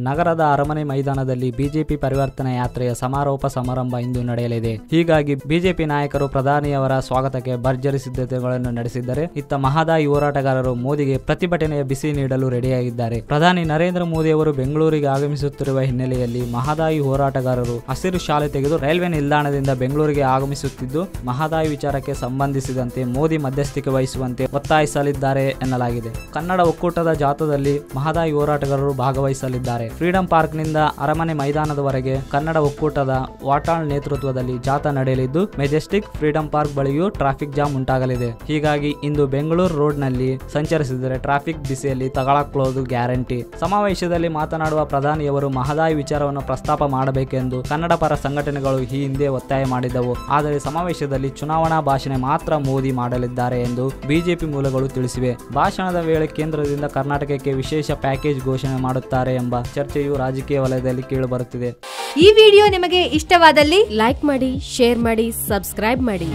ನಗರದ ಅರಮನೆ ಮೈದಾನದಲ್ಲಿ ಬಿಜೆಪಿ ಪರಿವರ್ತನಾ ಯಾತ್ರೆಯ ಸಮಾರೋಪ ಸಮಾರಂಭ ಇಂದು ನಡೆಯಲಿದೆ. ಹೀಗಾಗಿ ಬಿಜೆಪಿ ನಾಯಕರು ಪ್ರಧಾನಿಯವರ ಸ್ವಾಗತಕ್ಕೆ ಭರ್ಜರಿ ಸಿದ್ಧತೆಗಳನ್ನು ನಡೆಸಿದ್ದಾರೆ. ಇತ್ತ ಮಹದಾಯಿ ಹೋರಾಟಗಾರರು ಮೋದಿಗೆ ಪ್ರತಿಭಟನೆಯ ಬಿಸಿ ನೀಡಲು ರೆಡಿಯಾಗಿದ್ದಾರೆ. ಪ್ರಧಾನಿ ನರೇಂದ್ರ ಮೋದಿ ಅವರು ಬೆಂಗಳೂರಿಗೆ ಆಗಮಿಸುತ್ತಿರುವ ಹಿನ್ನೆಲೆಯಲ್ಲಿ ಮಹದಾಯಿ ಹೋರಾಟಗಾರರು ಹಸಿರು ಶಾಲೆ ತೆಗೆದು ರೈಲ್ವೆ ನಿಲ್ದಾಣದಿಂದ ಬೆಂಗಳೂರಿಗೆ ಆಗಮಿಸುತ್ತಿದ್ದು, ಮಹದಾಯಿ ವಿಚಾರಕ್ಕೆ ಸಂಬಂಧಿಸಿದಂತೆ ಮೋದಿ ಮಧ್ಯಸ್ಥಿಕೆ ವಹಿಸುವಂತೆ ಒತ್ತಾಯಿಸಲಿದ್ದಾರೆ ಎನ್ನಲಾಗಿದೆ. ಕನ್ನಡ ಒಕ್ಕೂಟದ ಜಾಥಾದಲ್ಲಿ ಮಹದಾಯಿ ಹೋರಾಟಗಾರರು ಭಾಗವಹಿಸಲಿದ್ದಾರೆ. ಫ್ರೀಡಂ ಪಾರ್ಕ್ನಿಂದ ಅರಮನೆ ಮೈದಾನದವರೆಗೆ ಕನ್ನಡ ಒಕ್ಕೂಟದ ವಾಟಾಳ್ ನೇತೃತ್ವದಲ್ಲಿ ಜಾಥಾ ನಡೆಯಲಿದ್ದು, ಮೆಜೆಸ್ಟಿಕ್, ಫ್ರೀಡಂ ಪಾರ್ಕ್ ಬಳಿಯೂ ಟ್ರಾಫಿಕ್ ಜಾಮ್ ಉಂಟಾಗಲಿದೆ. ಹೀಗಾಗಿ ಇಂದು ಬೆಂಗಳೂರು ರೋಡ್ನಲ್ಲಿ ಸಂಚರಿಸಿದರೆ ಟ್ರಾಫಿಕ್ ಬಿಸಿಯಲ್ಲಿ ತಗೊಳ್ಳೋದು ಗ್ಯಾರಂಟಿ. ಸಮಾವೇಶದಲ್ಲಿ ಮಾತನಾಡುವ ಪ್ರಧಾನಿಯವರು ಮಹದಾಯಿ ವಿಚಾರವನ್ನು ಪ್ರಸ್ತಾಪ ಮಾಡಬೇಕೆಂದು ಕನ್ನಡ ಪರ ಸಂಘಟನೆಗಳು ಈ ಹಿಂದೆ ಒತ್ತಾಯ ಮಾಡಿದ್ದವು. ಆದರೆ ಸಮಾವೇಶದಲ್ಲಿ ಚುನಾವಣಾ ಭಾಷಣ ಮಾತ್ರ ಮೋದಿ ಮಾಡಲಿದ್ದಾರೆ ಎಂದು ಬಿಜೆಪಿ ಮೂಲಗಳು ತಿಳಿಸಿವೆ. ಭಾಷಣದ ವೇಳೆ ಕೇಂದ್ರದಿಂದ ಕರ್ನಾಟಕಕ್ಕೆ ವಿಶೇಷ ಪ್ಯಾಕೇಜ್ ಘೋಷಣೆ ಮಾಡುತ್ತಾರೆ ಎಂಬ ಚರ್ಚೆಯು ರಾಜಕೀಯ ವಲಯದಲ್ಲಿ ಕೇಳಿಬರುತ್ತಿದೆ. ಈ ವಿಡಿಯೋ ನಿಮಗೆ ಇಷ್ಟವಾದಲ್ಲಿ ಲೈಕ್ ಮಾಡಿ, ಶೇರ್ ಮಾಡಿ, ಸಬ್ಸ್ಕ್ರೈಬ್ ಮಾಡಿ.